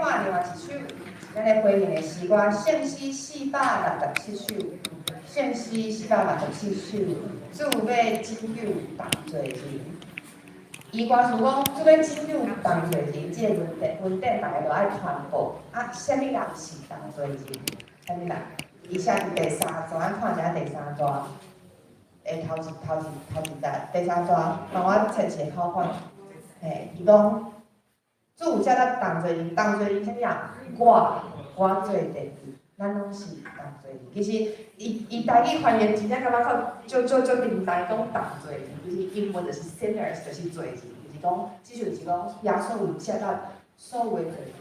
看另外一首，咱咧回应的诗歌，圣诗467首，圣诗467首，主要拯救同罪人。伊歌词讲，主要拯救同罪人，即个文典大家都爱传播。啊，啥物人是同罪人？啥物人？伊写伫第3段，看一下第3段。头一段，第3段，帮我切一个好看。嘿，伊讲，主有写到同罪人，同罪人啥物啊？我做第二，咱拢是同罪人。其实，伊台语翻译真正感觉足灵台讲同罪人，就是英文就是 sinners， 就是罪人，就是讲，即就是讲，耶稣有写到所有的罪人，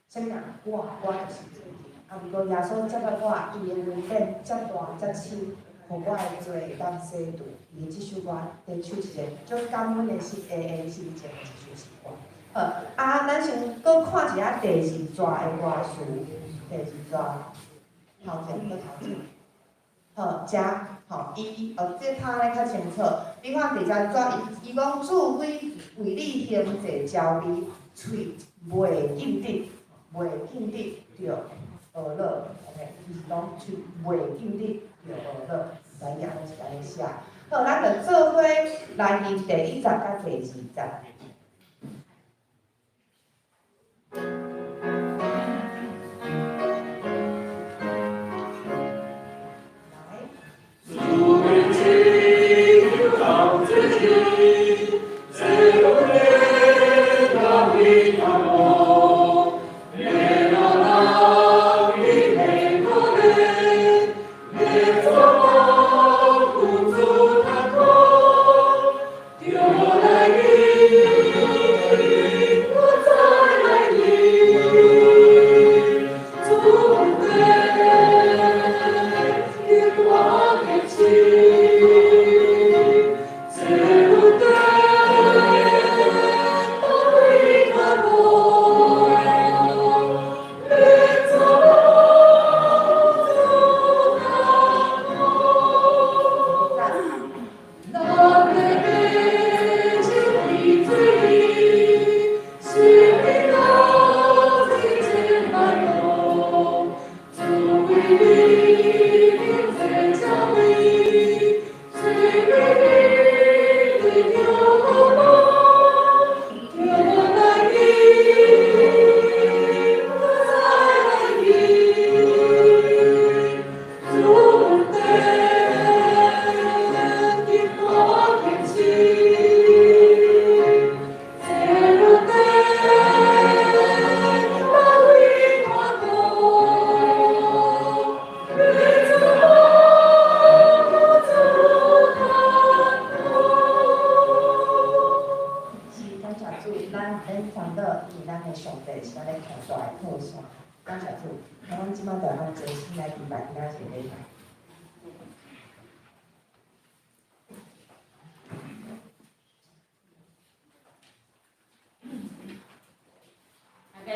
啥物啊？我就是罪人。啊，毋过耶稣接到我，伊的恩典遮大遮深。互我的罪当洗除，伊即首歌提出一个足感恩的心情的一首诗歌。好，咱先搁看一下第2段的歌词，第2段头前搁头前。好，遮这拍咧较清楚。你看第3段，伊讲主为你行者招美，喙袂禁得着恶乐。OK， 就是讲喙袂禁得着恶乐。来养是安尼写，好，咱就做伙来念第1节甲第2节。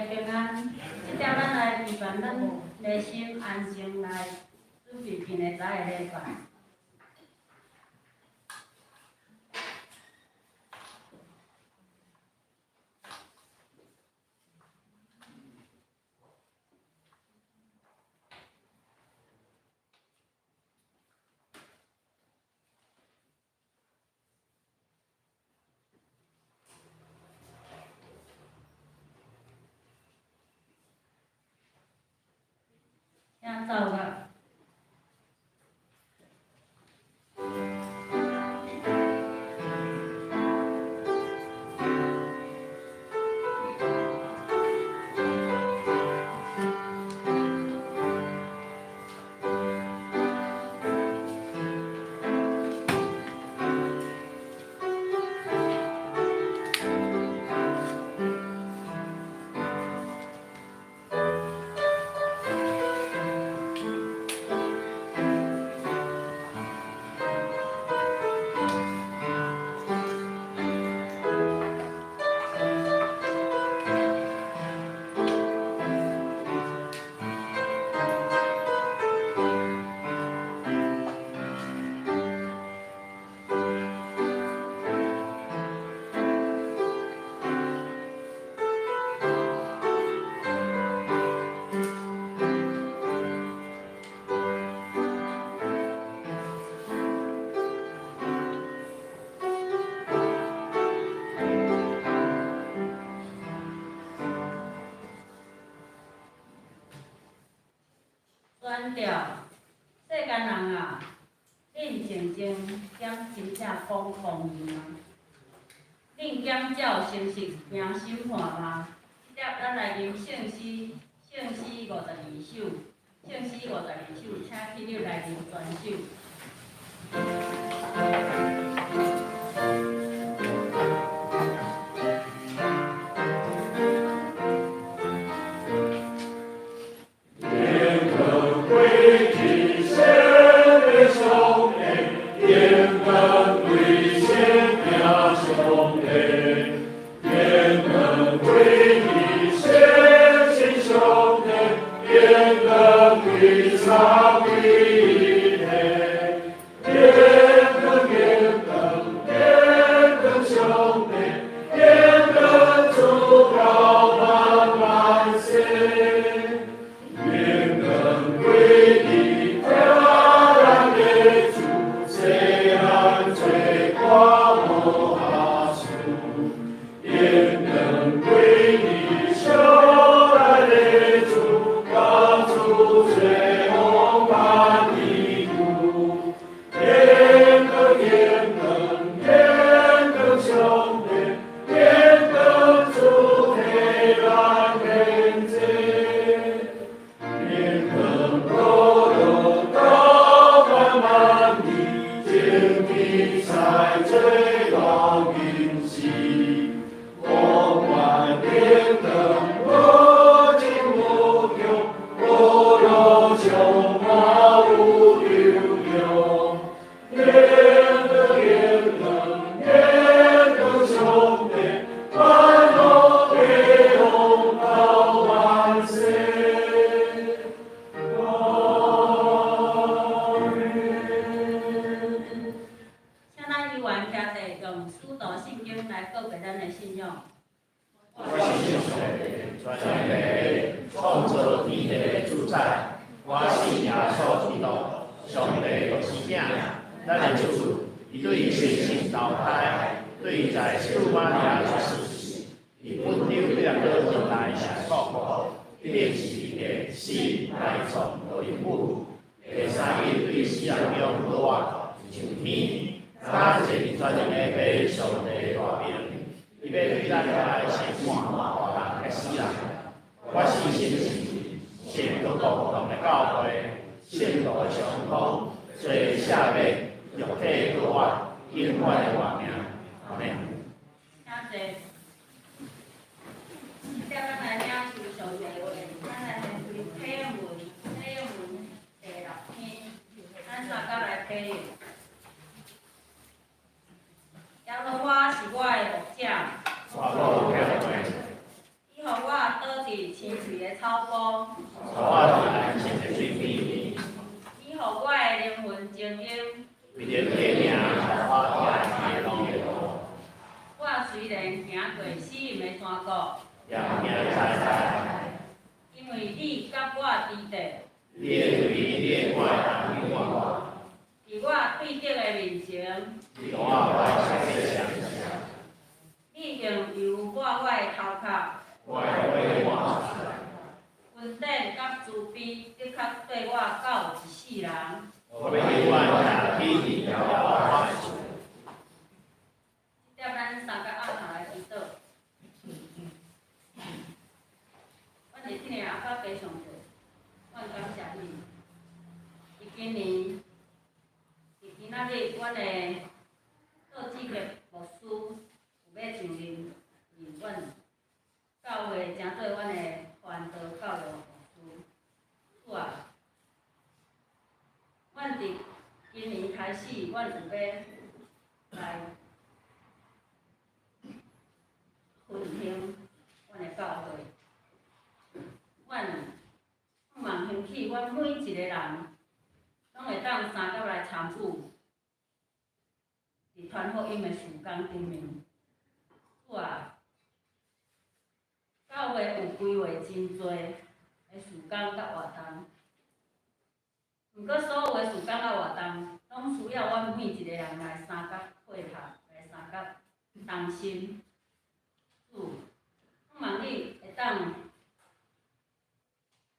平安，即条咱来陪伴咱内心安静来准备明日早的礼拜。请走吧。咱着世间人啊，恁静静减真正讲公义吗？恁减照诚实行审判吗？即点咱来吟圣诗，圣诗52首，圣诗52首，请起立来吟全首。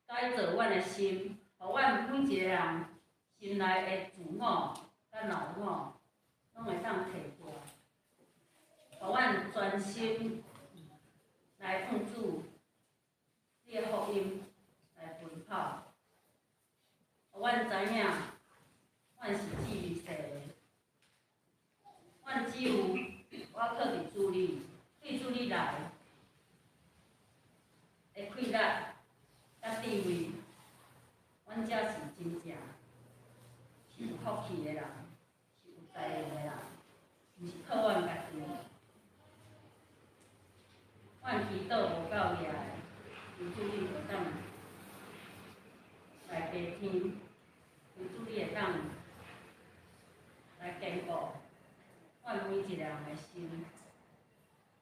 改造阮的心，互阮每一个人心内的自我甲老我，拢会当摕过来，互阮专心来向主你的福音来奔跑，互阮知影，阮是至于世的，阮只有我靠伫主里，对主里来的快乐甲智慧，阮才是真正是有福气的人，是有才能的人，毋是靠阮家己。阮祈祷无够厉害，求主你会当来加添，求主你会当来坚固阮每一个人的心。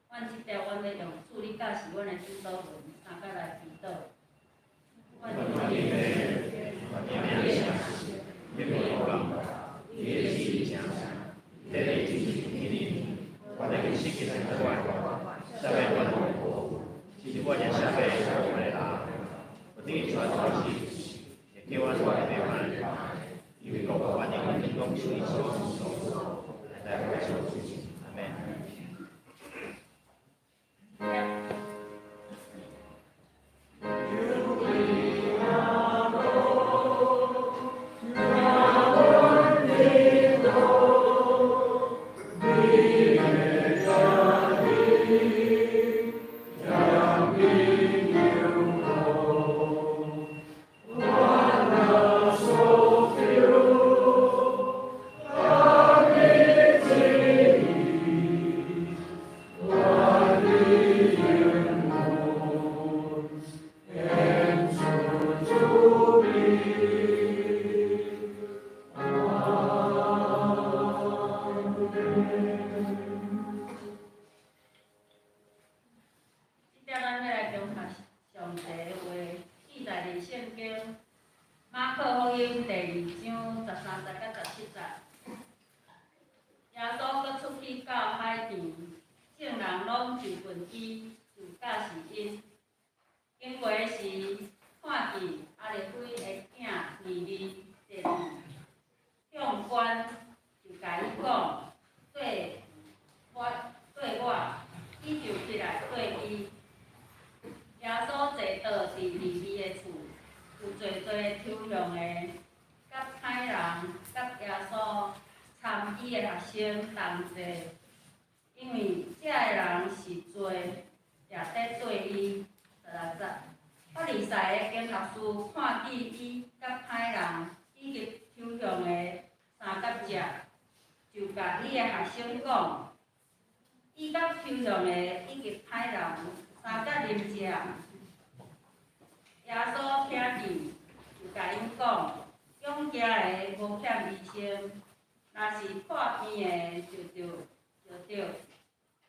阮即条，阮要用主你教示阮的主祷文，三甲来祈祷。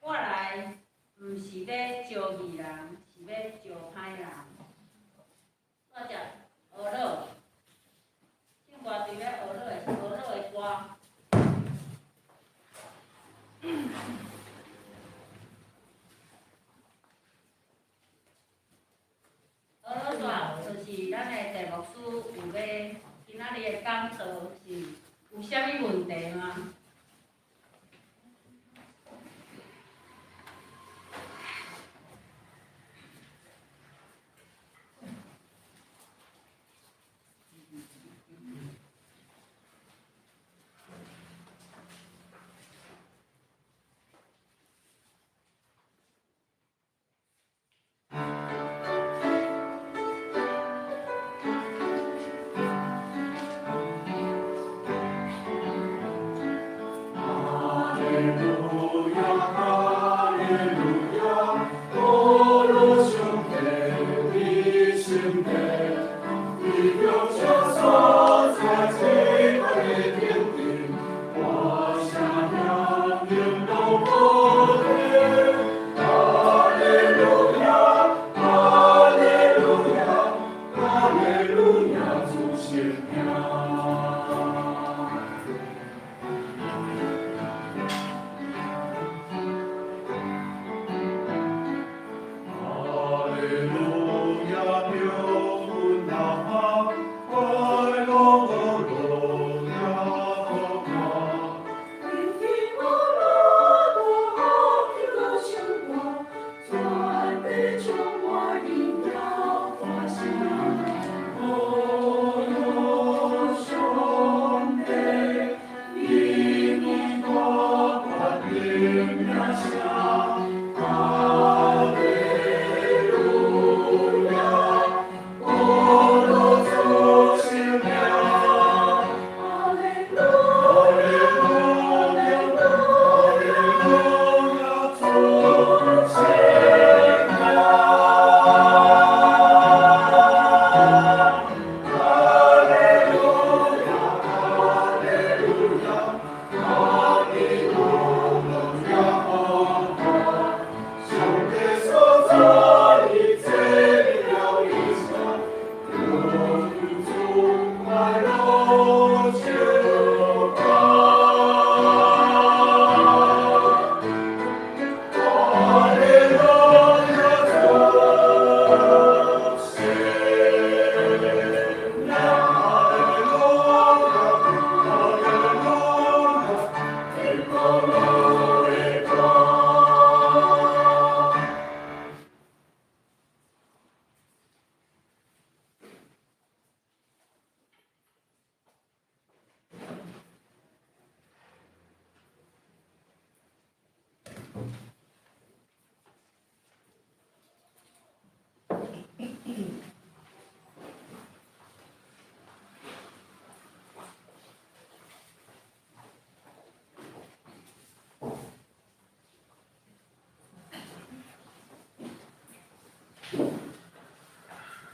我来毋是咧招义人，是要招歹人。我只学乐，唱歌除了学乐的，是学乐的歌。学乐煞就是咱的题目书有要今仔日的讲道是有啥物问题吗？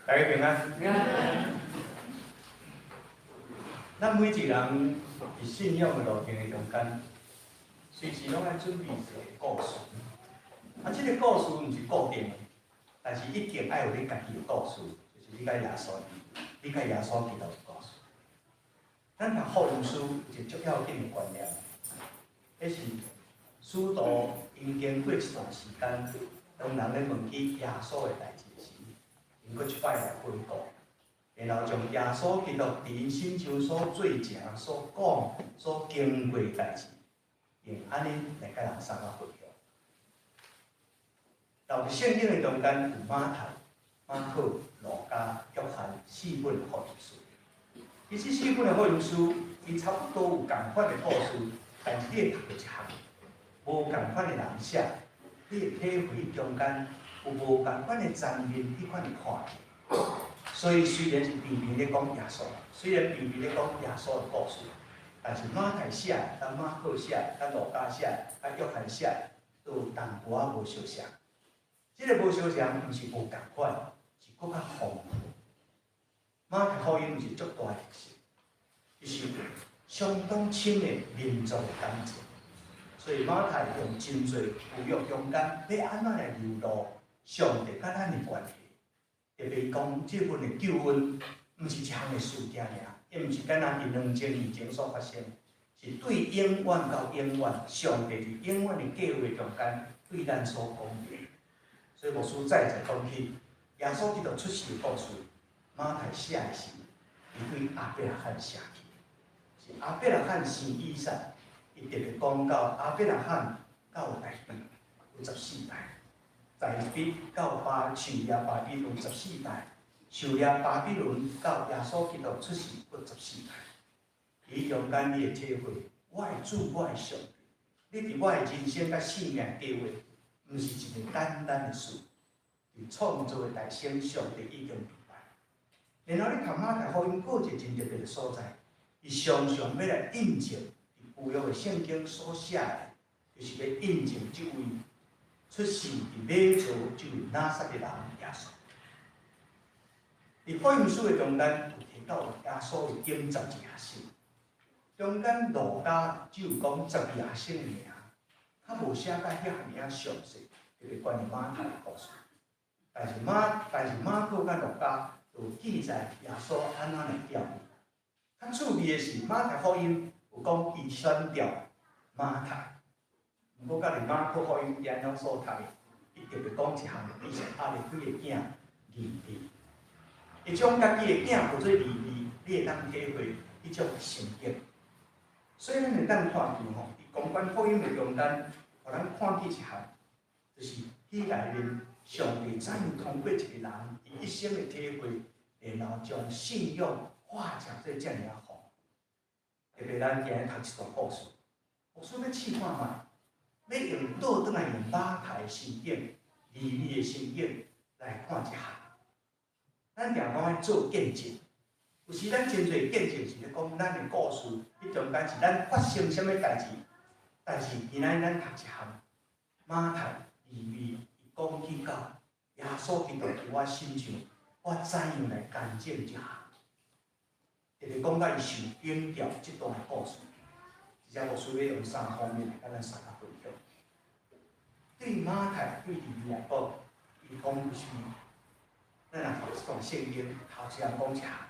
大家平安。咱每一个人伫信仰的路程的中间，随时拢爱准备一个故事。即个故事毋是固定的，但是一定爱有你家己的故事，就是你甲耶稣，你甲耶稣基督的故事。咱读福音书有一个足要紧的观念，迄是使徒因经过一段时间，当人咧问起耶稣的代志时，因搁一摆来回顾。然后将耶稣基督伫因身上所做成、所讲、所经过代志，用安尼来甲人三个分享。到圣经的中间有马太、马可、路加、约翰4本福音书。其实4本的福音书，伊差不多有共款的故事，但是你会读到一项，无共款的人写，你会体会中间有无共款的层面，你款的看。所以虽然是平平咧讲耶稣，虽然平平咧讲耶稣的故事，但是马太写、甲马可写、甲路加写、甲约翰写，都有淡薄仔无相像。这个无相像，毋是无共款，是更较丰富。马太福音是足大的特色，就是相当深的民族的感情。所以马太用真侪富裕中间，要安怎来流露上帝甲咱的关系。特别讲，这份的救恩，毋是一项的事件尔，也毋是敢若伫2000年前所发生，是对永远到永远，上帝伫永远的计划中间对咱所讲的。所以牧师再者讲起耶稣基督出世的故事，马太写的时，伊对亚伯拉罕写起，是亚伯拉罕生以撒，伊特别讲到亚伯拉罕到大地有14代。在比到受业巴比伦14代，受业巴比伦到耶稣基督出世搁14代。伊中间你会体会，我的主，我的上帝，你伫我的人生甲性命计划，毋是一个简单的事。伫创造的大生，上帝已经明白。然后你读马太福音，搁一个真特别的所在，伊常常要来印证伫旧约的圣经所写的，就是要印证即位。出世伫马槽这位拿撒勒人耶稣，伫福音书的中间有提到耶稣的经12生，中间路加只有讲12生的名，他无写甲遐名详细，特别关于马太的故事。但是马可甲路加有记载耶稣安怎来调理。较趣味的是马太福音有讲伊选调马太。我甲你马可福音安怎所读的，伊特别讲一项，伊是阿利几个囝利利，伊将家己的囝叫做利利，你会当体会迄种成绩。所以咱会当看到吼，伫公关福音的中间，互咱看见一项，就是迄内面上帝怎样通过一个人伊一生的体会，然后将信仰化成做遮尔啊好。特别咱今日读一段故事，故事要试看卖。要用倒转来用马太的圣经、利利的圣经来看一下。咱常讲爱做见证，有时咱真侪见证是咧讲咱的故事，迄中间是咱发生什么代志。但是今仔咱读一项马太、利利，伊讲起到耶稣基督伫我身上，我怎样来见证一下？特别讲到伊受顶吊这段的故事。只牧师要用3方面来甲咱三个分享。对马太、对利利来讲，伊讲就是，咱若读一段圣经，头一项讲一下，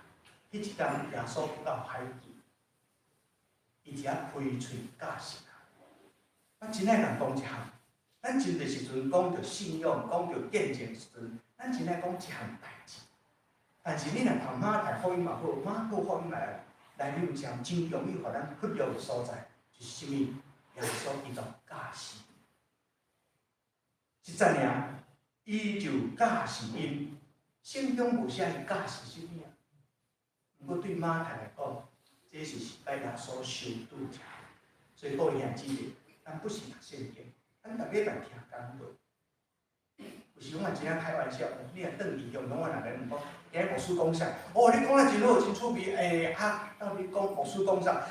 迄一天耶稣到海边，伊只开嘴教训人。咱真爱人讲一项，咱真侪时阵讲着信仰、讲着见证时阵，咱真爱讲一项代志。但是你若读马太福音嘛好，马可福音内面有一项真容易互咱忽略的所在。就是啥物？耶稣基督教示，即阵尔，伊就教示因。圣经无写伊教示啥物啊？毋过对马太来讲，这是甲耶稣相拄者。所以各位兄姊妹，咱不是读圣经，咱逐个来听讲道。有时我真正开玩笑，你若转去向我人讲，今日牧师讲啥？哦，你讲得真好，真趣味。到底讲牧师讲啥？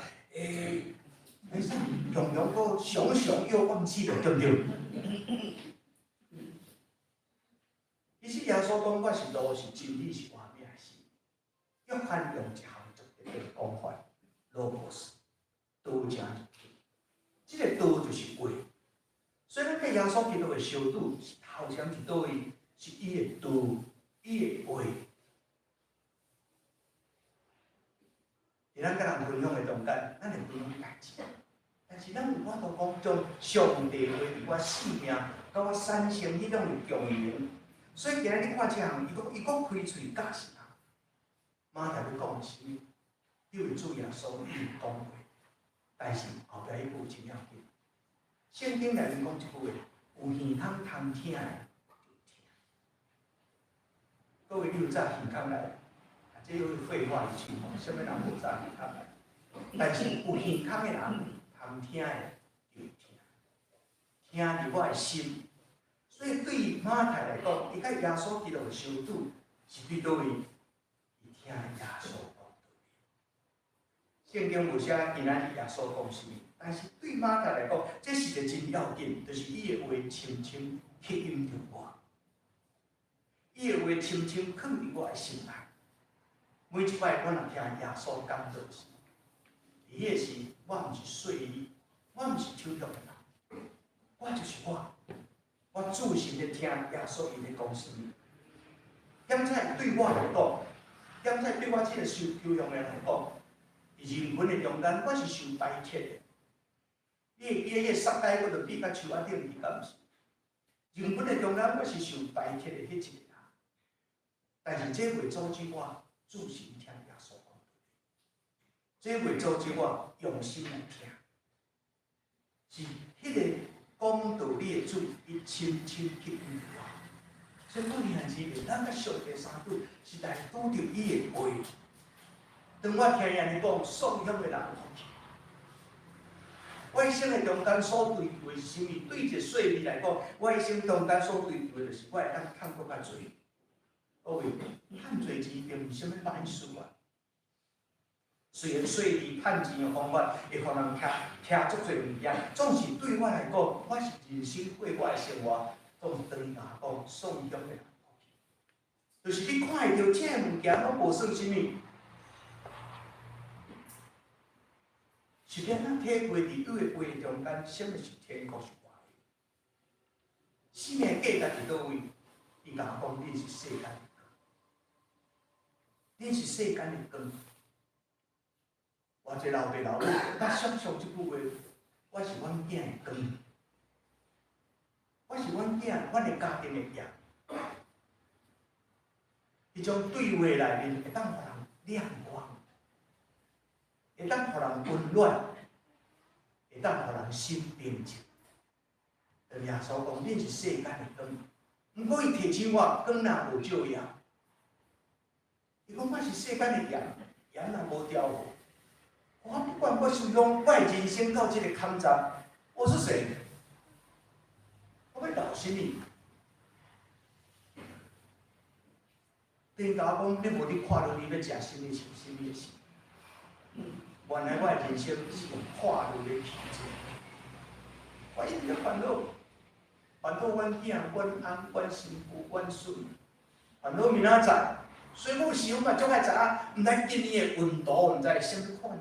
你是用个常常又忘记了，对不对？其实耶稣讲我是路，是真理，是活。约翰用一项特别的讲法，罗博士，道正入去。这个道就是话，所以咱甲耶稣基督的相拄是头前是倒位？是伊的道，伊的话。伫咱甲人分享的中间，咱会分享代志，但是咱有法度讲将上帝话伫我生命，甲我产生迄种的共鸣。所以今日你看这项，伊讲开喙教是啥？马太要讲是啥？你为主耶稣伊讲话，但是后壁迄句真要紧。圣经内面讲一句话：有耳通通听的，就听。各位，你有早耳通来？这又是废话一句吼，什么人无早耳通来？但是有耳通的人，通听的就听，听伫我的心。所以对马太来讲，伊甲耶稣基督的相拄是对倒位？伊听耶稣讲道理。圣经有写今仔日耶稣讲什么？但是对马太来讲，这是个真要紧，就是伊的话深深刻印着我，伊的话深深放伫我的心内。每一摆我若听耶稣讲道时，伊个时我毋是说伊，我毋是抽象的人，我就是我。我注心咧听耶稣伊咧讲什么。点在对我来讲，点在对我这个受抽象的人来讲，伫人群的中间，我是受排斥的。你会记迄个撒该，我着比较树仔顶去，敢毋是？人群的中间，我是受排斥的迄一个人。但是这袂阻止我注心听耶稣讲道理，这袂阻止我用心来听。是迄个讲道理的主，伊深深刻印着我。所以，关键是咱甲上帝相对，是来拄着伊的话。当我听人讲颂扬的人，我一生的中间所对的是啥物？对一个细微来讲，我一生中间所对的就是我会当趁搁较侪。各位，趁侪钱并毋是啥物歹事啊。虽然细微趁钱的方法会互人听足侪物件，总是对我来讲，我是人生过我的生活，总是当甲讲颂扬的人。就是你看会到这个物件，拢无算啥物。是免咱体会伫对的话中间，什么是天国是外的？生命价值伫倒位？伊甲我讲，恁是世间的光，恁是世间的光。偌济老爸老母，咱想象即句话，我是阮囝的光，我是阮囝，阮的家庭的光。迄种对话内面会当互人亮光。会当互人温暖，会当互人心平静。耶稣讲，恁是世间的光，毋过伊提醒我，光若无照耀，伊讲我是世间的盐，盐若无调和，我不管我想讲，我的人生到这个坎站，我是谁？我要搞什么？等甲我讲，你无你看落去要食什么，是什么事？原来我的人生是用跨入的体质，我一直在烦恼，烦恼阮囝、阮翁、阮媳妇、阮孙，烦恼明仔载，所以我有时我嘛总爱知影，毋知今年的运道，毋知会啥物款。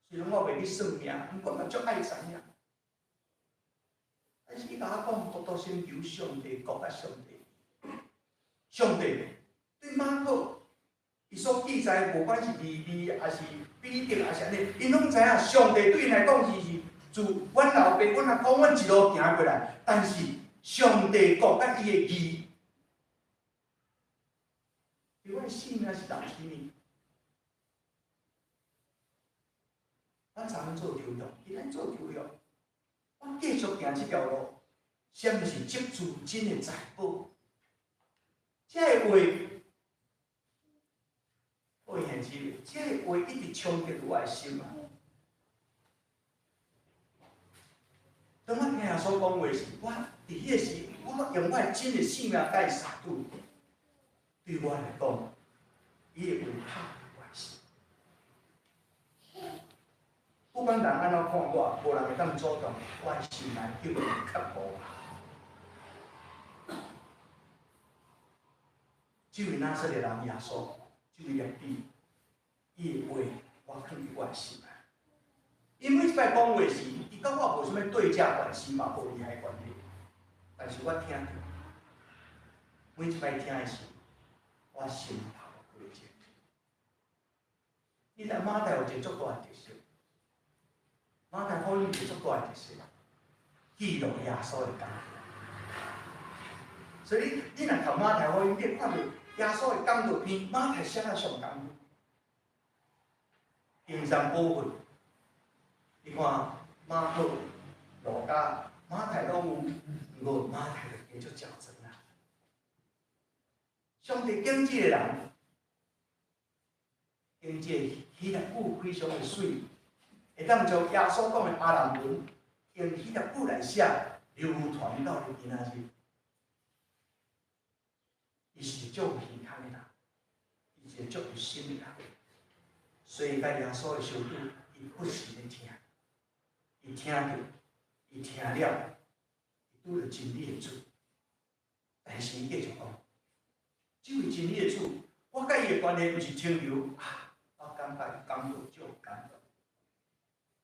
虽然我袂去算命，毋过嘛足爱知影。但是伊甲我讲，多多先求上帝国甲上帝，上帝对马可。伊所记载，无管是利未，还是彼得，还是安尼，因拢知影上帝对因来讲是自阮老爸、阮阿公，阮一路行过来。但是上帝国甲伊的义，伫阮生命是当什么？咱昨昏做抽象，今仔做抽象，我继续行这条路，什么是积资真的财宝？这个话。我现时，这个话一直冲击着我的心啊！当我听耶稣讲话时，我伫迄个时，我用我的真的生命甲伊相拄。对我来讲，伊的话拍入我的心。不管人安怎看我，无人会当阻挡我的心内叫伊刻薄。只有那色的人耶稣。这个业力，伊的话我放伫我的心内。因为即摆讲话时，伊甲我无啥物对价关系嘛，无利害关系。但是我听着，每一摆听的时，我心头会热。你知马太有一个足大的特色，马太福音有足大的特色，记录耶稣的工作。所以你若读马太福音，你会看到耶稣的工作比马太写啊上工夫。第三部分，你看马可、路加、马太拢有，不过马太就加足较真啦。上帝拣这个人，拣这希腊语非常的水，会当将耶稣讲的阿兰文用希腊语来写，流传到你今仔日。伊是足有耳康的人，伊是足有心的人，所以甲耶稣的相拄，伊不时咧听，伊听着，伊听了，伊拄着真理的主。但是伊继续讲，这位真理的主，我甲伊的关系毋是亲友啊，我感觉伊工作足有感动，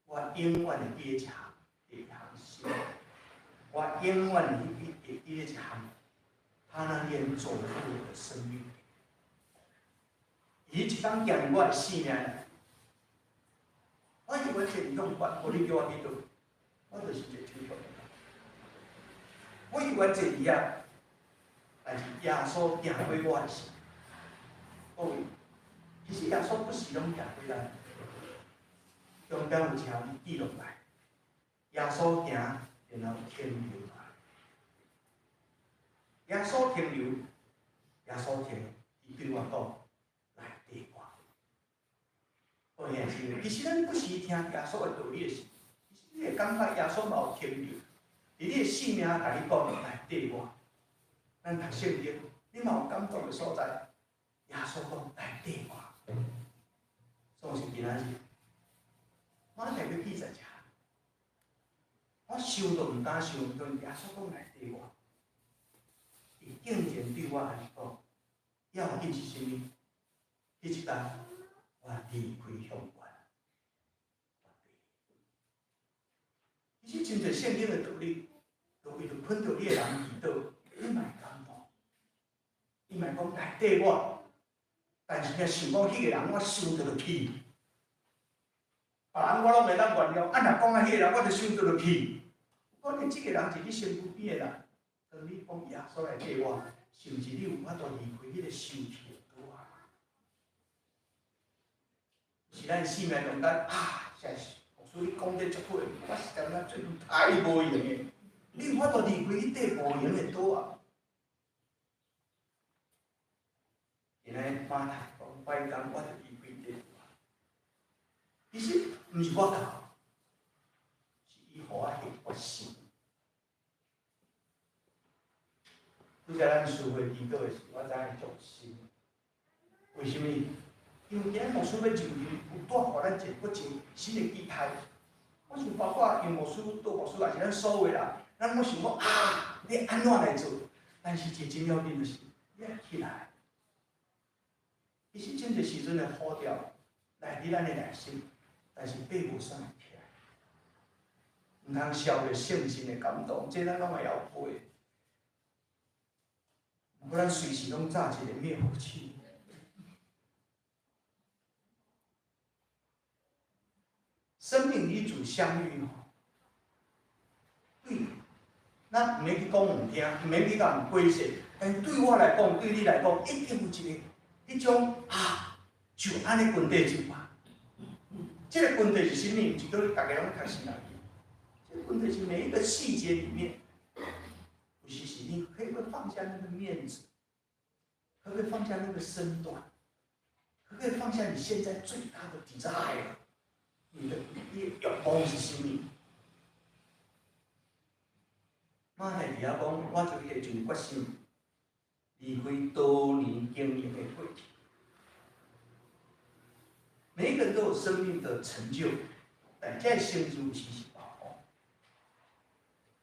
我永远会记得一项事，我永远会记得一项。他那年走入我的生命，伊一天行入我的生命来。我以为这用法，无你叫我去做，我就是一个天父。我以为这里啊，但是耶稣行过我的心。哦，其实耶稣不是拢行过咱，中间有条记录来，耶稣行，然后天流来。耶稣停留，耶稣停，伊对我讲，来对我。好兄弟，其实咱不时听耶稣的道理时，其实你会感觉耶稣嘛有停留，伫你的性命甲你讲来对我。咱读圣经，你嘛有感动的所在，耶稣讲来对我。总是今仔日，马太要记在遮，我想都毋敢想，对耶稣讲来对我。伊竟然对我来讲，要紧是啥物？迄一天，我离开乡关，其实真侪圣经的道理，都为着困着你的人祈祷，你莫感动，伊莫讲来缀我，但是若想讲迄个人，我想到就去。别人我拢袂当原谅，若讲啊迄个人，我就想到就去。我讲即个人是你身躯边的人。当你讲耶稣来缀我，是毋是你有法度离开迄个受气的岛啊？是咱生命中间啊，真是，所以你讲这足好，我实在咱最近太无用的。你有法度离开迄块无用的岛啊？今日马太讲，拜工我就离开这岛啊。其实毋是我教，是伊互我下决心。拄则咱聚会祈祷的时，我知影足心。为什么？因为今日牧师要就任，有带互咱一个新的期待。我想包括因牧师、杜牧师，也是咱所有人，咱要想讲啊，你安怎来做？但是一真要紧就是，你要起来。其实真侪时阵的好调来伫咱的内心，但是爬无啥起来，毋通消着圣心的感动，这咱拢会要背。不然随时拢炸一个灭火器。生命与主相遇对，咱毋免去讲毋听，毋免去甲人解释，但是对我来讲，对你来讲，一定有一个迄种啊，就安尼问题就嘛。这个问题是啥物？毋是叫你大家拢读心内去。这个问题是每一个细节里面。有时是你可不可以放下那个面子，可不可以放下那个身段，可不可以放下你现在最大的 desire， 你的欲望是什么？马太伫遐讲，我就下定决心离开多年经营的过去。每一个人都有生命的成就，但这成就有时是包袱。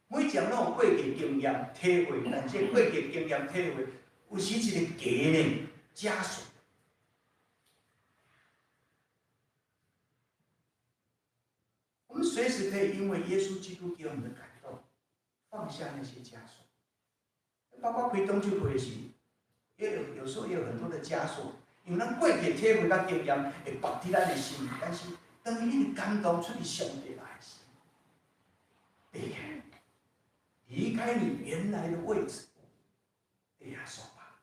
每一项拢有过去经验体会，但这过去经验体会有时一个假呢加速，我们随时可以因为耶稣基督给我们的感动，放下那些枷锁。包括开董事会时，有时候也有很多的枷锁，因为咱过去体会甲经验会绑伫咱的心，但是当你的感动出于上帝来时，离开，离开你原来的位置，对耶稣吧。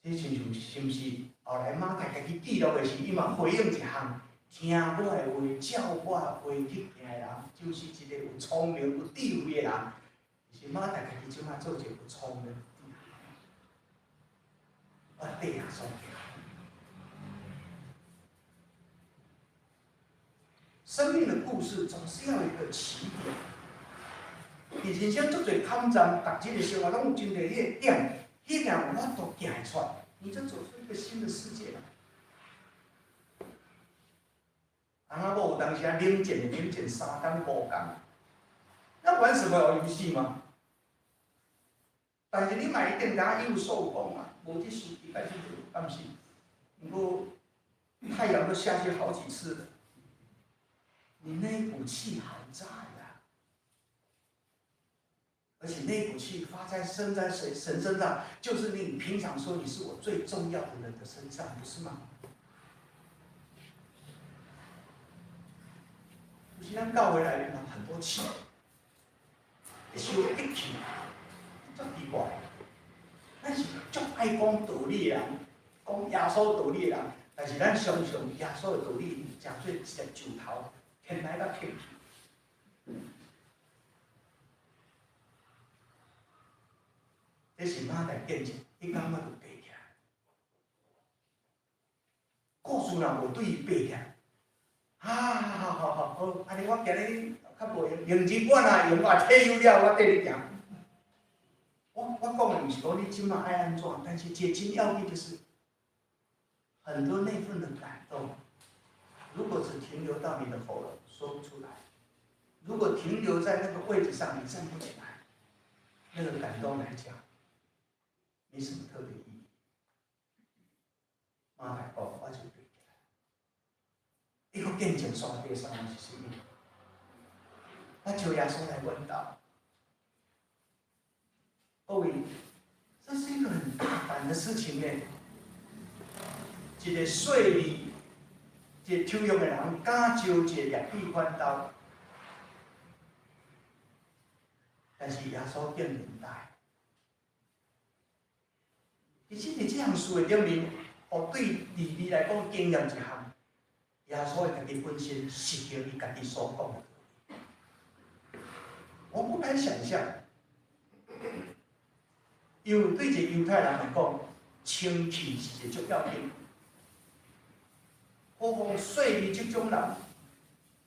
这亲像是毋是后来马太家己记录的是，伊嘛回应一项。听我的话，照我的话去行的人，就是一个有聪明、有智慧的人。是马太家己即摆做一个有聪明、我对耶稣行。生命的故事总是要有一个起点。你人生做侪抗战，逐日的生活拢有真侪迄个点，迄点有法度行出来，你就走出一个新的世界了。翁仔某有当时啊冷战3天5工，那玩什么游戏吗？但是你嘛一定甲有受功啊，无这事应该是敢是？不过太阳都下去好几次了，你那一股气还在啊，而且那一股气生在神身上，就是你平常说你是我最重要的人的身上，不是吗？是咱教会内面很多气，会收一气，足奇怪。咱是足爱讲道理的人，讲耶稣道理的人，但是咱常常耶稣的道理，诚做一个石头，牵来甲牵去。这是马太见证，伊感觉就爬起来。故事若无对伊爬起来。好，安尼我今日较无用，用钱我若用，我退休了，我缀你行。我讲的毋是讲你即马爱安怎，但是解经要义就是，很多那份的感动，如果只停留到你的喉咙，说不出来；如果停留在那个位置上，你站不起来，那个感动来讲，没什么特别意义。马太讲，我就对。一个见证刷地上是什么？我求耶稣来问道。各位，这是一个很大胆的事情呢。一个税吏，一个抽佣的人，敢招一个业主反斗，但是耶稣竟明白，其实伫这项事的顶面，互对利未来讲经验一项。耶稣会家己本身实行伊家己所讲的。我不敢想象，因为对一个犹太人来讲，清气是一个足要紧。何况税吏这种人，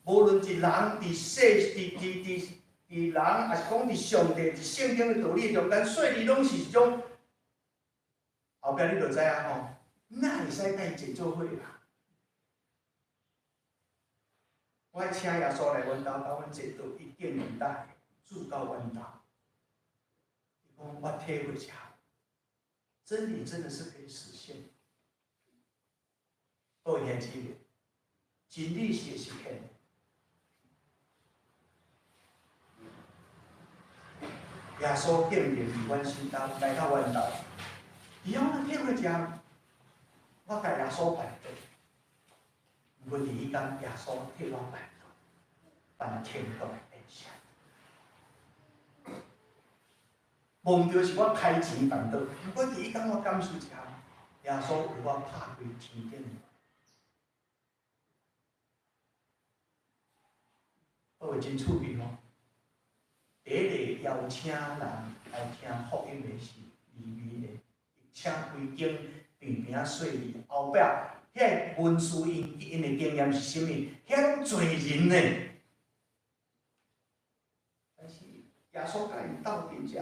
无论是人伫人，还是讲伫上帝、伫圣经的道理中间，税吏拢是一种。后壁你就知影吼，哪会使甲伊坐做伙啦？我请耶稣来阮兜，甲阮坐倒，伊竟然带住到阮兜。伊讲我体会一下，真理真的是可以实现。各位兄姊妹，真理是会实现的。耶稣竟然伫阮心兜来到阮兜，伊讲我体会一下，我甲耶稣办对。阮第一天耶稣替我办天国的变相，无毋对是我开钱办到，不过第一天我感受一下，耶稣为我拍开天顶的门。各位真趣味哦！第一个邀请人来听福音的是利未的，请规经平平细利，后壁。遐文书因的经验是啥物？遐拢罪人呢。但是耶稣甲因斗阵遮，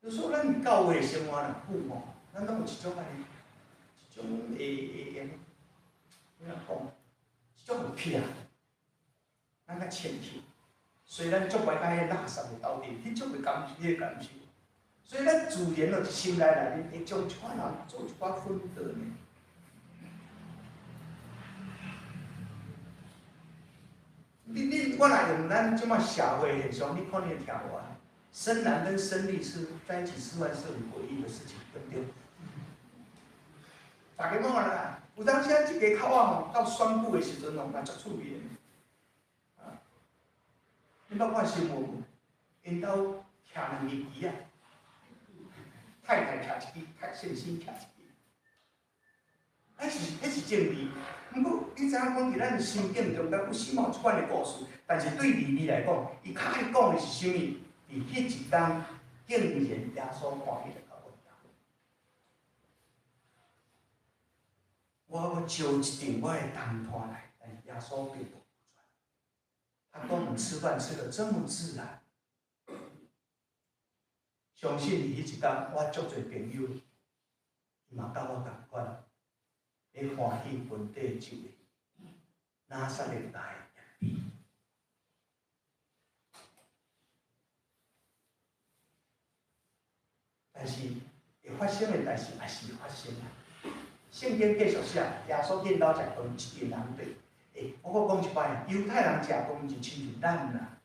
有时候咱伫教会生活若久吼，咱拢有一种安尼，一种怎样讲？一种癖，咱较清气。虽然足歹甲迄垃圾的斗阵，迄种的感受。所以咱自然就心内面会将一款人做一寡分道呢。我来用咱即马社会现象，你看你听我，深蓝跟深绿是在一起吃饭是很诡异的事情，对不对？大家讲啦，有当时啊，一家口仔吼到宣布的时阵吼，嘛足趣味的。啊，你捌看新闻？因兜徛2支旗啊，太太徛一支，先生徛一支。迄是正义。不过，你知影讲伫咱心境中间有死毛一款的故事，但是对利益来讲，伊较爱讲的是啥物？伫迄一天，竟然耶稣看起来较稳当。我招一阵我的同伴来，但是耶稣并不出来。他跟我们吃饭吃得这么自然，相信伫迄一天，我足侪朋友，伊嘛甲我同款。你欢喜本地酒的拿撒勒来的，但是会发生的代志也是发生啊。圣经继续写，耶稣见到食饭，一群人对，我讲一摆，犹太人食饭就亲像咱啦，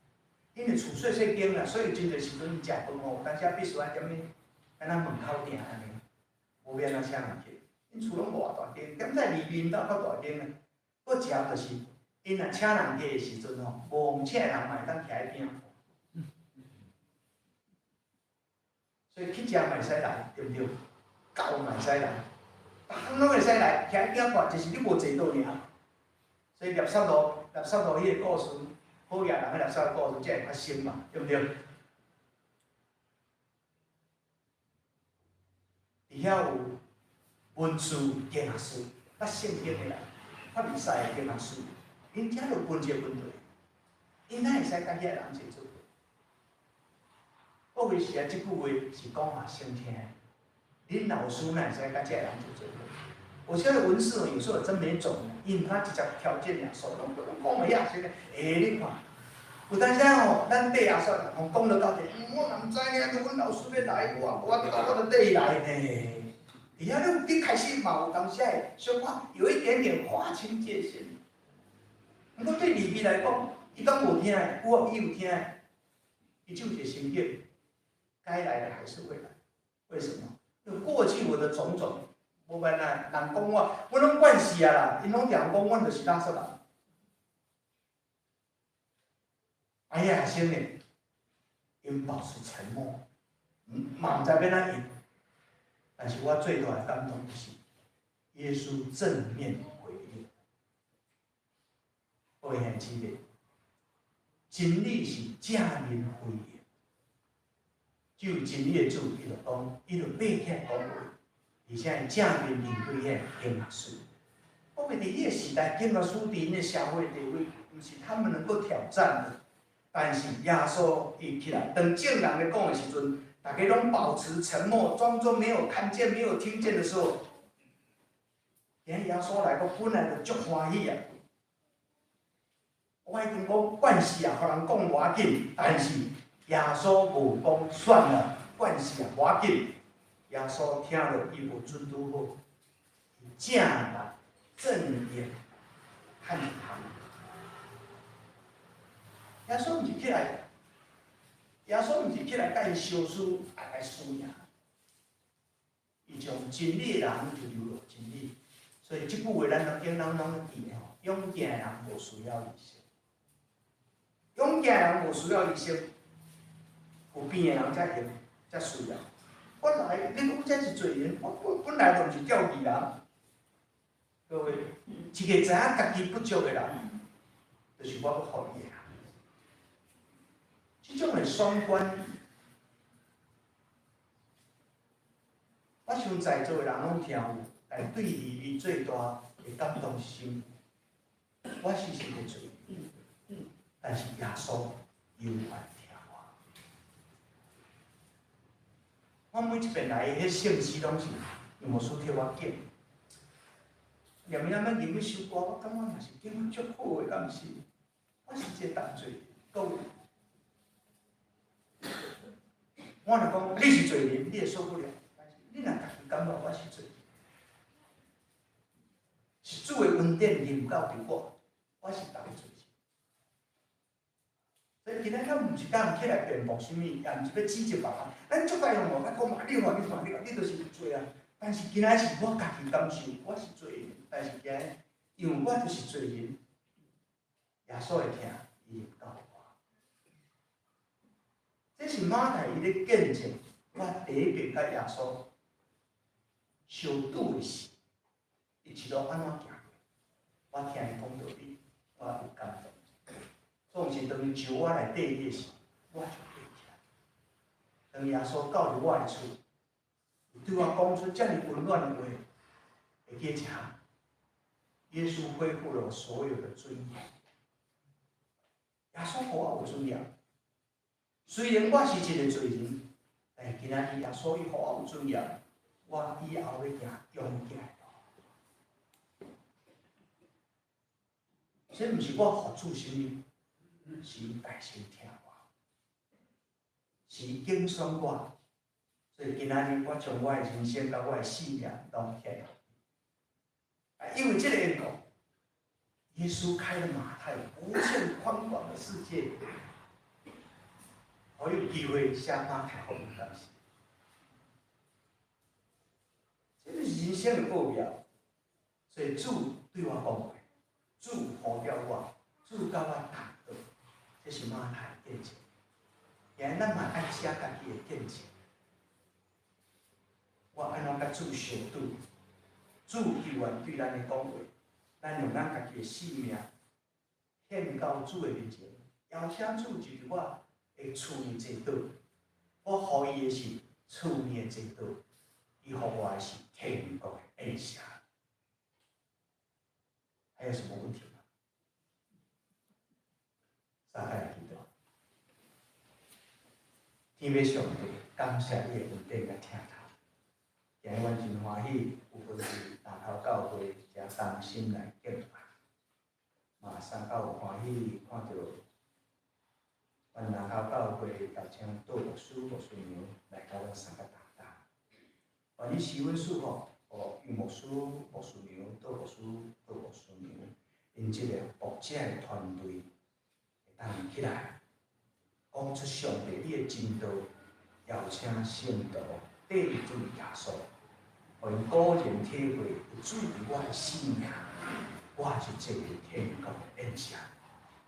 因为厝细细间啦，所以真侪时阵食饭吼，有当时必须要踮咧，安那门口埕安尼，无免啊请人去。因厝拢偌大间，点在里面到较大间呢？搁食就是，因若请人去的时阵吼，无用请人嘛会当徛喺边。所以去食嘛会使来，对不对？狗嘛会使来，逐项拢会使来，徛喺边看，就是你无坐到尔。所以垃圾路迄个故事，好野人嘅垃圾的故事才会发生嘛，对不对？伫遐有。文书、经学书，捌圣经的人，捌弥赛的经学书，因遮就分一个问题，因哪会使甲遐人做伙？我为是啊，即句话是讲互先听，恁老师哪会使甲遮人做伙？我现在文士有时候真没种，因他直接条件俩说，拢讲袂遐些个，你看，有当时吼，咱缀阿说，讲到到底，我哪毋知呢？阮老师要来，我就缀伊来呢。底下你开始嘛有当时会小可有一点点划清界限。不过对利益来讲，伊讲无听的，伊有听的，伊就有心境，该来的还是会来。为什么？因为过去我的种种，无办啊，人讲我拢惯死啊啦，因拢常讲我就是垃圾人。哎呀，先生，因保持沉默，嘛毋知要哪应。但是我最大的感动的是，耶稣正面回应。各位兄姊妹，真理是正面回应。只有真理的主，伊就讲，伊就爬起来讲话，而且正面面对遐经学书。我们伫迄个时代，经学书伫因的社会地位，不是他们能够挑战的。但是耶稣伊起来，当正人咧讲的时阵。大家拢保持沉默，装作没有看见、没有听见的时候，今耶稣来，我本来就足欢喜啊！我已经讲惯势啊，互人讲无要紧，但是耶稣无讲算了，惯势啊无要紧。耶稣听了伊无准拄好，正来正言汉行。耶稣毋是起来。耶稣毋是起来甲因相思来输赢，伊将真理的人就流落真理。所以即句话咱应当拢记的吼，勇敢的人无需要医生，勇敢的人无需要医生，有病的人才需要。我来，你讲这是罪人，我本来就毋是吊义人。各位，一个知影家己不足的人，就是我要互伊的。这种的双关，我想在座的人拢听有，但对利益最大的感动心，我是一个罪人，但是耶稣犹原听我。我每一遍来迄信息拢是牧师替我拣，连咱要吟迄首歌，我感觉嘛是拣足好的，敢毋是？我是一个重罪，各位。我若讲你是罪人，你也受不了。但是你若家己感觉我是罪人，是主的恩典临到伫我是大罪人。所以今仔咱毋是讲起来辩驳什么，也毋是要指责别人。咱足快用我讲嘛，你就是罪啊。但是今仔是我家己感受我是罪人，但是今仔因为我就是罪人，耶稣会听，伊会教我。这是马太伊咧见证，我第一遍甲耶稣相拄的时，伊一路安怎行？我听伊讲道理，我有感动。总是当伊招我来缀伊的时，我就缀起来。当耶稣到入我的厝，对我讲出遮尔温暖的话，会记吃。耶稣恢复了我所有的尊严。耶稣互我有尊严。虽然我是一个罪人，但是今仔日耶稣伊互我有尊严，我以后要行勇敢的路。这毋是我付出什么，是伊大心疼我，是伊拣选我。所以今仔日我将我的人生甲我的性命拢献给伊。因为这个缘故，耶稣开了马太无限宽广的世界。我有机会写马太福音东西，这是人生的奥妙。所以主对我讲话，主呼召我，主教我谈道，这是马太的见证。现在咱嘛爱写家己的见证。我安怎甲主相拄？主希望对咱的讲话，咱用咱家己的性命献到主的面前，邀请主入我的厝里坐倒。我互伊的是厝里的坐倒，伊互我的是天国的恩赦。还有什么问题吗？撒开来祈祷。天父上帝，感谢你的恩典甲听头。今日阮真欢喜，有份是南头教会遮同心来敬拜，嘛三教有欢喜看到阮南头教会邀请杜牧师、牧师娘来到阮三个大大。愿你施恩赐福，互于牧师、牧师娘、杜牧师、杜牧师娘，因即个牧者的团队会当起来，讲出上帝你的真道，邀请圣徒缀主耶稣，互因个人体会有主伫我的生命，我就这个天国的恩赦。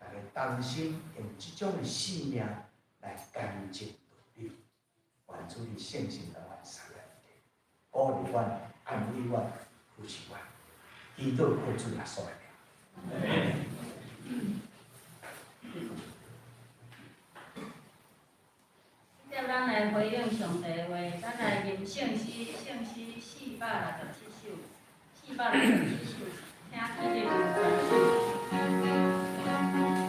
大家当心用这种的性命来干净道理，愿主你圣心来完善咱，鼓励阮、安慰阮、扶持阮，祈祷靠主耶稣的名。接咱来回应上帝的话，咱来念圣诗467首，467首，听起这个专辑。Amen.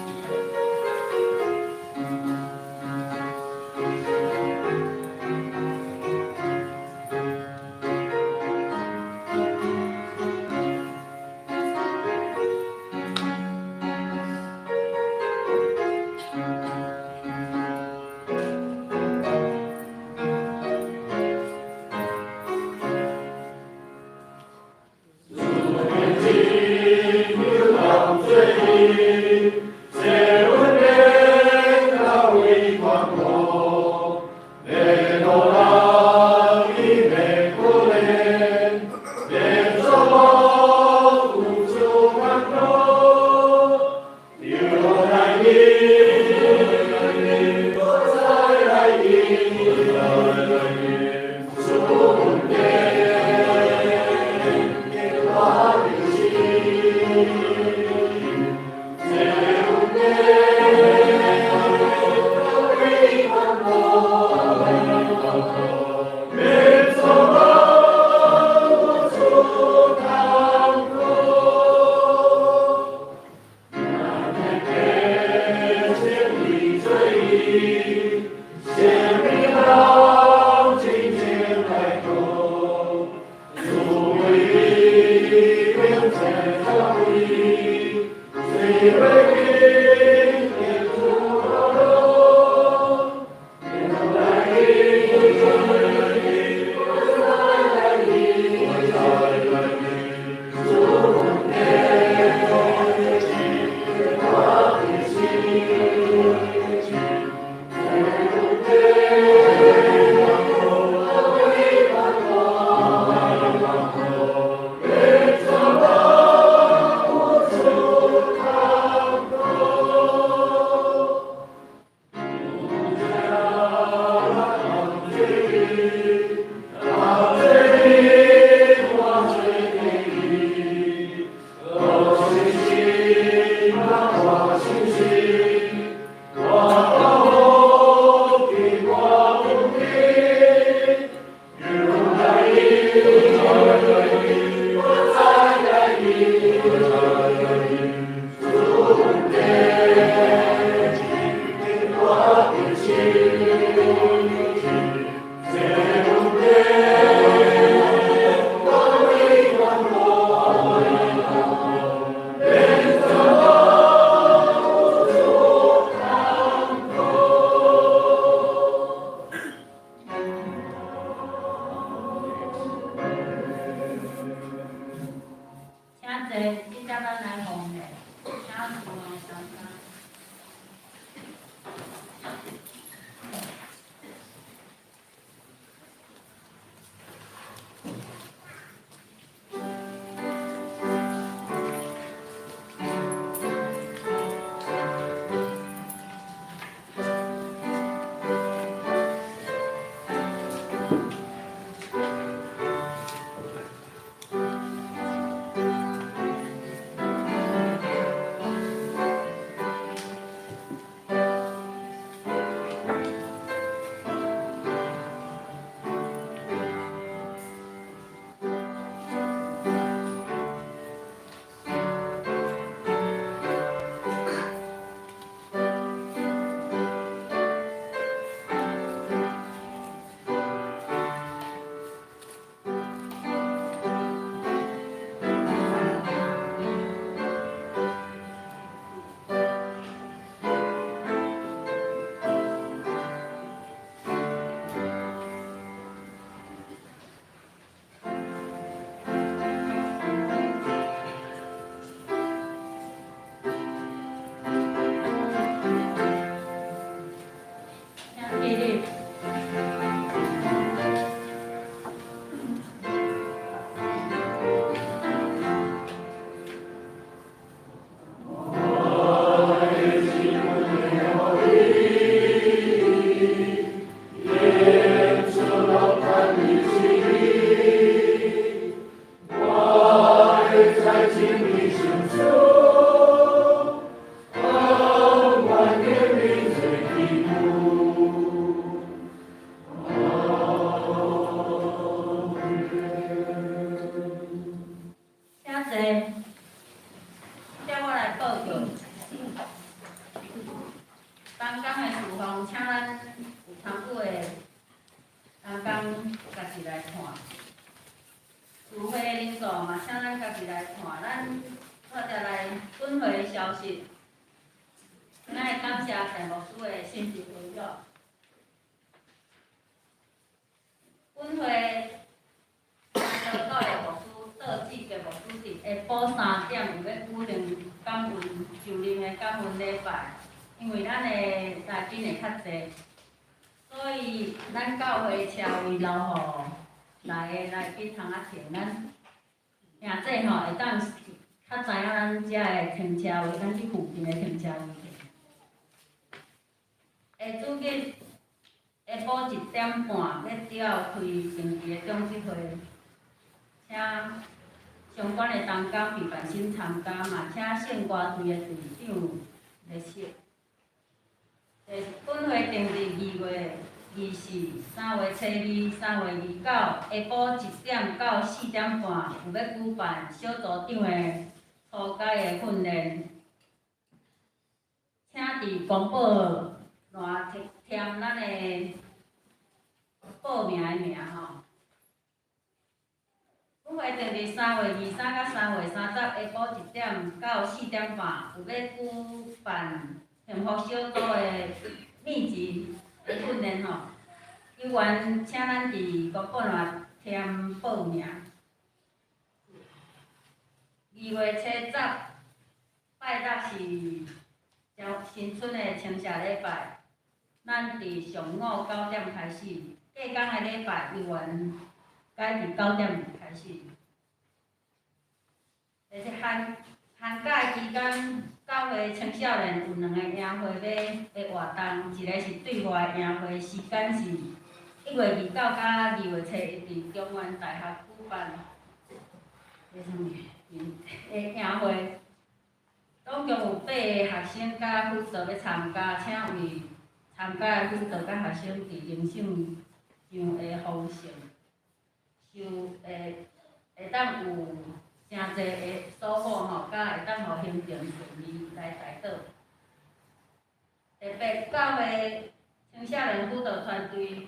乡少年辅导团队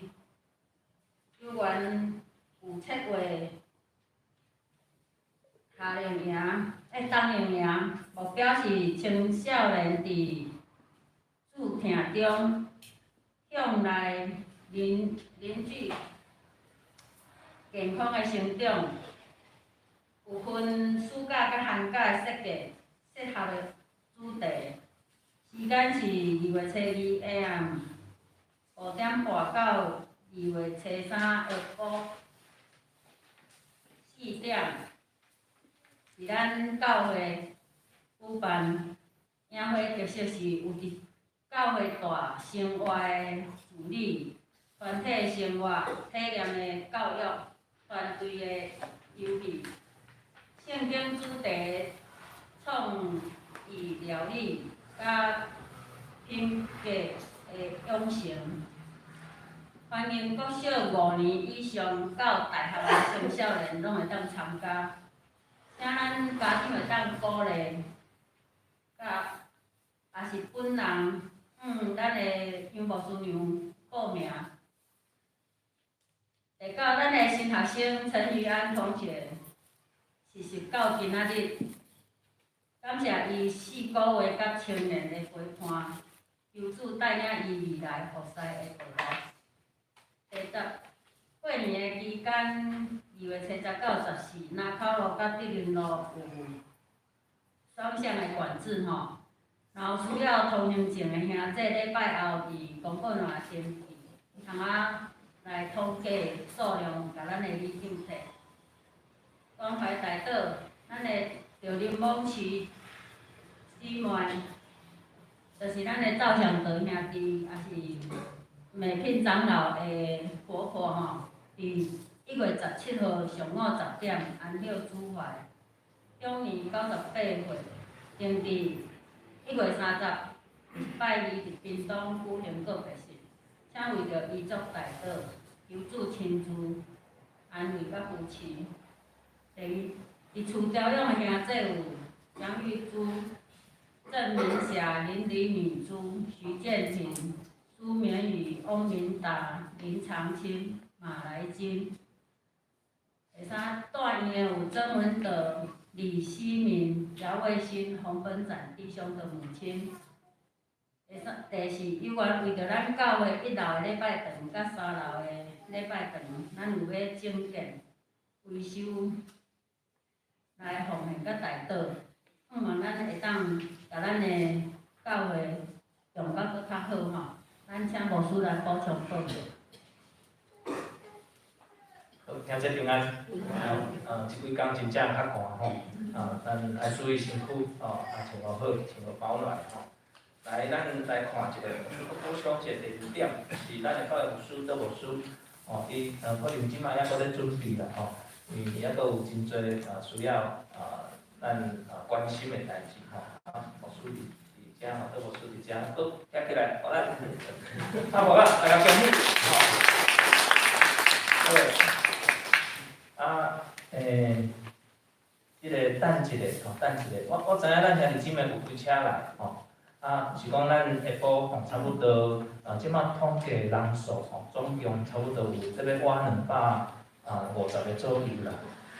有缘有7月夏令营、冬令营，目标是青少年伫驻厅中向内凝聚健康的成长，有分暑假甲寒假的设计适合的主题。时间是2月初2下暗5点半到2月初3下晡4点，是咱教会举办。影会特色是有伫教会大生活的助理、团体生活体验的教育、团队的游戏、圣经主题创意料理，甲品格的养成。欢迎国小5年以上到大学的青少年拢会当参加，请咱家长会当鼓励，甲也是本人咱的杨牧师娘报名。下到咱的新学生陈玉安同学，是到今仔日，感谢伊4个月甲青年的陪伴，求主带领伊未来服侍的道路。过年的期间，2月初10到14，南口路甲德林路有双向的管制吼。然后需要通行证的兄弟，礼拜后伫公馆内登记，通来统计数量，甲咱的礼金摕。关怀大岛，咱的着林某市姊妹，就是咱的赵祥德兄弟，也是美品长老的婆婆吼，伫1月17号上午10点安歇主怀，中年98岁，登记。1月30日，礼拜2伫屏东古兴阁别墅，请为着遗族大岛，求助亲属，安慰甲扶持。伫厝调养的兄弟有杨玉珠、郑明霞、林李敏珠、徐建平、苏绵雨、翁明达、林长青、马来金。下3带院的有曾文德、李希明、姚卫新、洪本展弟兄的母亲。第4，有缘为着咱教会1楼的礼拜堂甲3楼的礼拜堂，咱有要整建、维修来奉献甲大岛，盼望咱会当甲咱的教会用甲搁较好吼。咱请牧师来补充报告。好，听者平安。即几工真正较寒吼，咱爱注意身躯哦，穿好好，穿好保暖吼。来，咱来看一个，补充一个第2点，是咱的教育牧师做牧师哦，伊可能即摆还搁咧准备啦吼，因为还搁有真侪需要咱关心的代志吼。牧师伫遮吼，做牧师伫遮，好，站起来，好咱拍拍啊，大家恭喜吼。好。即个等一下吼，等一下，我知影咱兄弟姊妹有开车来吼，是讲咱下晡吼，差不多即摆统计人数吼，总共差不多有这个我250个左右啦，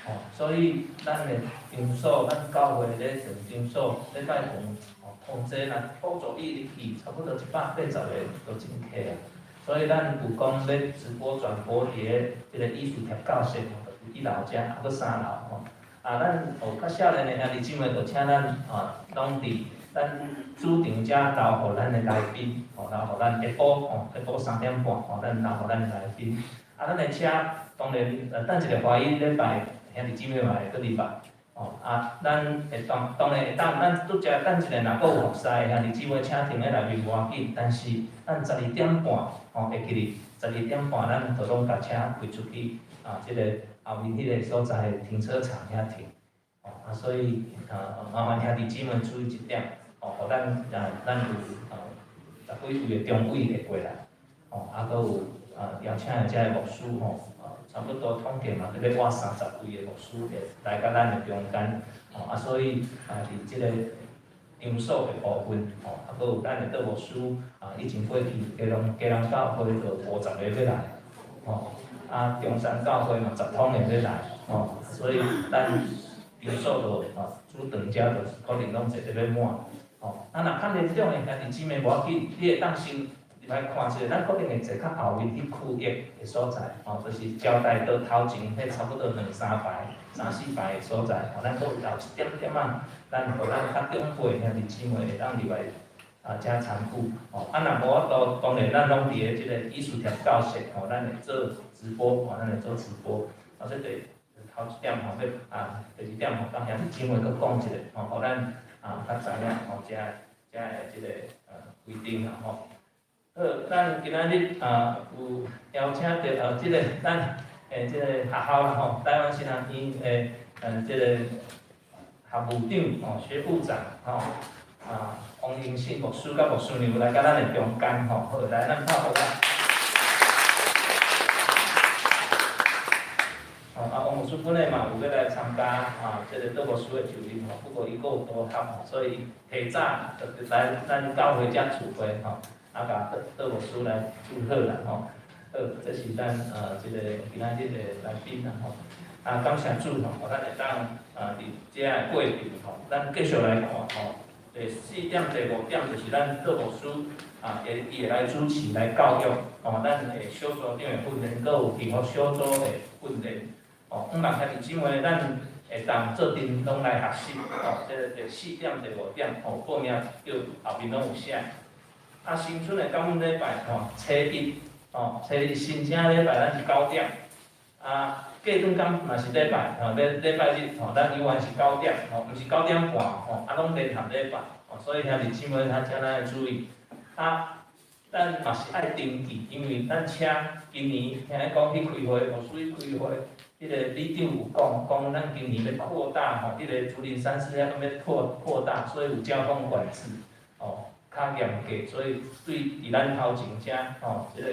吼，所以咱的场所，咱教会咧场所礼拜堂吼，通济若补助伊入去，差不多180个都真客啊，所以咱有讲要直播转播伫即个艺术贴教室吼。1楼遮，啊，搁3楼吼。咱有较少年的兄弟姊妹，就请咱拢伫咱主场遮留互咱的来宾，吼，留互咱下晡吼，下晡3点半吼，咱留互咱的来宾。咱的车当然等一个怀疑礼拜兄弟姊妹嘛会搁入来，吼。咱会当然会当，咱拄则等一下若搁有服侍的兄弟姊妹，请停咧内面无要紧，但是咱12点半吼，会记哩12点半，咱就拢甲车开出去即个。后面迄个所在停车场遐停，所以麻烦兄弟姊妹注意一点，互咱有10几位的中委会过来，搁有邀请遮个牧师吼，差不多统计嘛，要我30位的牧师会来甲咱的中间，所以伫即个场所的部分，啊，搁有咱的倒牧师以前过去家人教会就50个要来，中山教会嘛10通的要来，所以咱场所就主长者就可能拢坐得要满，若看到这种的兄弟姊妹无要紧，你会当先来看一下，咱可能会坐较后面去区域的所在，就是交代到头前迄差不多2、3排、3、4排的所在，咱搁有留一点点咱互咱较长辈兄弟姊妹会当入来加参与，若无法度，当然咱拢伫个即个艺术条教室，咱会做直播，咱会做直播，这个头一点要第二点当兄弟姊妹搁讲一下，互咱较知影遮的即个规定好，咱今仔日有邀请到即个咱即个学校啦台湾新南医即个学务长学部长王英信牧师甲牧师娘来到咱的中间好，来咱拍鼓啦。王牧师本来嘛有要来参加即个倒牧师的就任不过伊阁有多项所以提早就来咱教会遮聚会甲倒牧师来祝贺啦这是咱即个今仔日的来宾啦感谢主咱会当伫遮的过程咱继续来看第4点、第5点就是咱倒牧师伊会来主持来教育咱的小组长的训练，阁有其他小组的训练希望兄弟姊妹咱会当做阵拢来学习即个第4点、第5点报名叫后面拢有写。新春的感恩礼拜初一初一新正礼拜咱是9点过顿感嘛是礼拜礼拜日咱永远是9点毋是9点半拢联合礼拜所以兄弟姊妹咱请咱注意咱嘛是爱登记，因为咱请今年听讲去开会，牧师开会，迄个理长有讲咱今年要扩大迄个竹林山寺要扩大，所以有交通管制较严格，所以对伫咱头前遮即个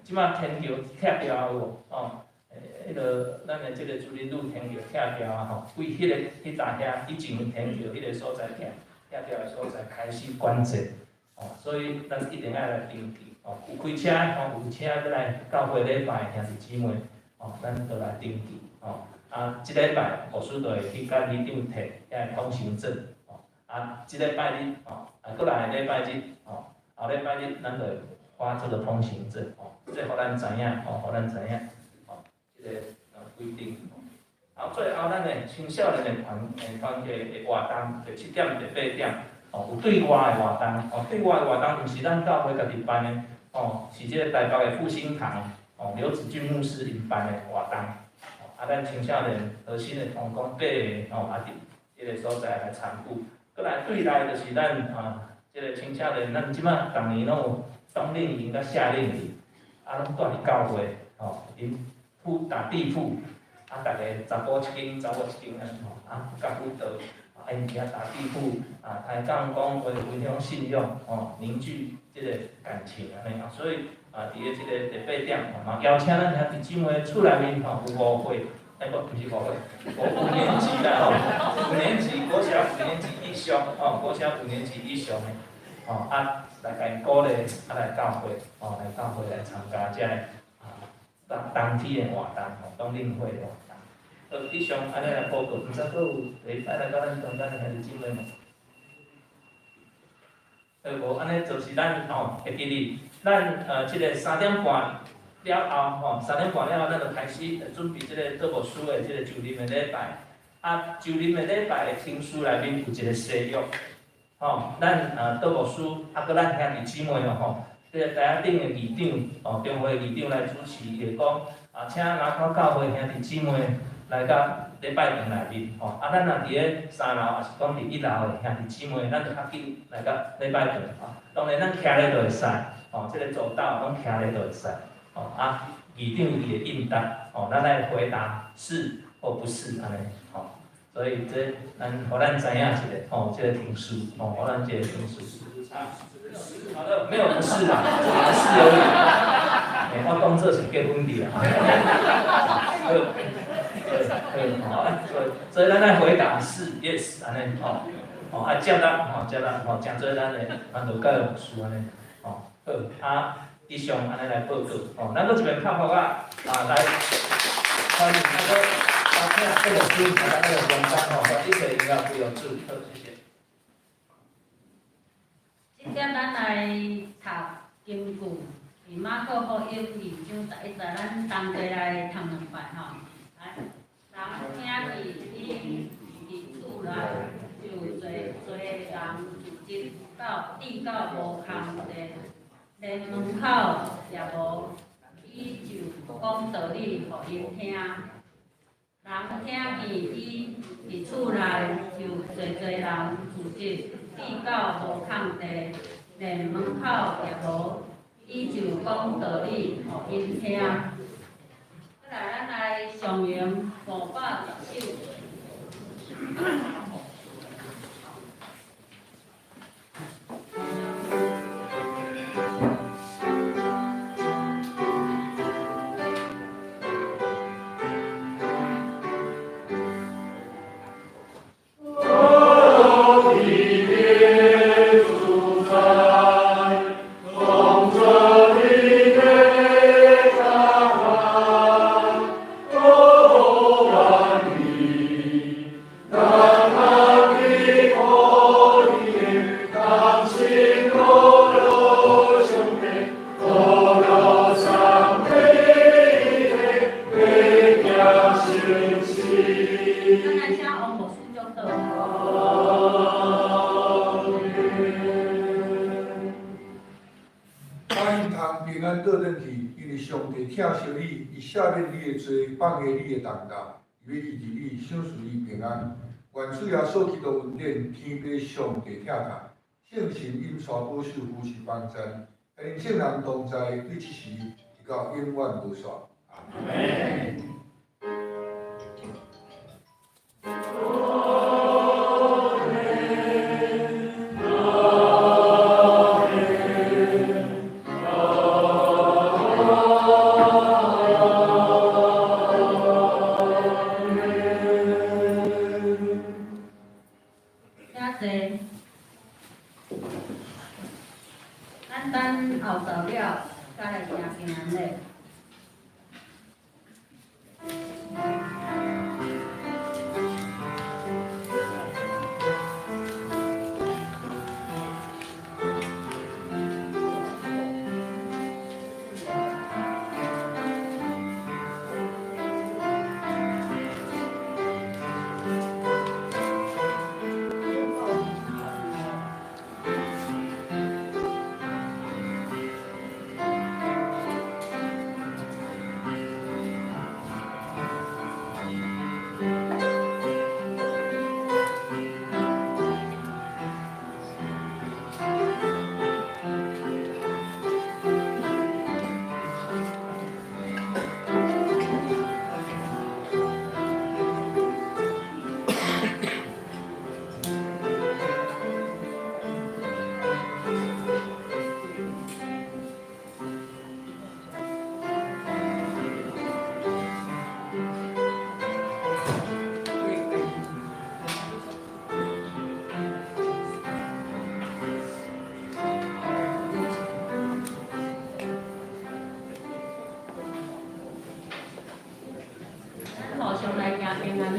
即马天桥拆掉有无迄个咱的即个竹林路天桥拆掉为迄搭遐以前天桥迄个所在拆掉的所在开始管制所以咱一定爱来登记有开车有车要来教会礼拜兄弟姊妹咱都来登记即礼拜牧师就会去甲理长摕遐通行证即礼拜日过来礼拜日后礼拜日咱就会发这个通行证这互咱知影互咱知影即个规定最后咱的青少年的团体的活动第7点、第8点有对外的活动对外的活动毋是咱教会家己办的是即个台北的复兴堂刘子俊牧师领办的活动咱青少年核心的同工8个即个所在来参与。过来对内就是咱即个青少年，咱即马逐年拢有冬令营甲夏令营，拢住伫教会因打地铺，逐个查甫一间，查某一间甲辅导因去打地铺开讲分享信用凝聚即个感情安尼所以伫个即个第8点邀请咱兄弟姊妹厝内面有5岁。毋是5岁，5年级啦5年级，国小5年级以上国小5年级以上的来因鼓励来教会来参加遮个当天的活动冬令会的活动。以上安尼来报告，毋知阁有会使来到咱中间的兄弟姊妹无？安尼就是咱会记哩，咱即个3点半。了后3点半了后，咱就开始准备即个倒牧师的即个就任的礼拜。就任的礼拜的听书内面有一个誓约，咱倒牧师搁咱兄弟姊妹即个台顶的议长中会议长来主持，伊会讲请南口教会兄弟姊妹来到礼拜堂内面咱若伫咧3楼，也是讲伫1楼的兄弟姊妹，咱就较紧来到礼拜堂当然咱徛咧就会使即个走道拢徛咧就会使。议长伊会应答咱来回答是或不是安尼所以这互咱知影一下这个评书互咱这个评书好的，没有不是啦，是而已。我当做是结婚礼啦。所以咱来回答是 yes 安尼吼接纳吼，诚做咱的罗教牧师安尼，吼好以上安尼来报告，吼，咱搁一边拍拍来欢迎那个这个师，那个中山吼，把这个音乐不要注好，谢谢。今点咱来读经句，是马可福音2章11节，咱同齐来读两摆吼。来，人听伊厝内就侪人入到地到无空地，连门口也无，伊就讲道理互因听。人听伊厝内就侪人入地到无空地，连门口也无，伊就讲道理互因听。再来，咱来上扬510首。疼惜你，伊赦免你的罪，放下你的重担，要医治你，享受你平安。愿主耶稣基督恩典，天父上帝疼他，圣神因传保守扶持帮赞，因圣人同在，对即时直到永远无煞。阿门。咱后到了，才来行平安礼。互相来行平安礼。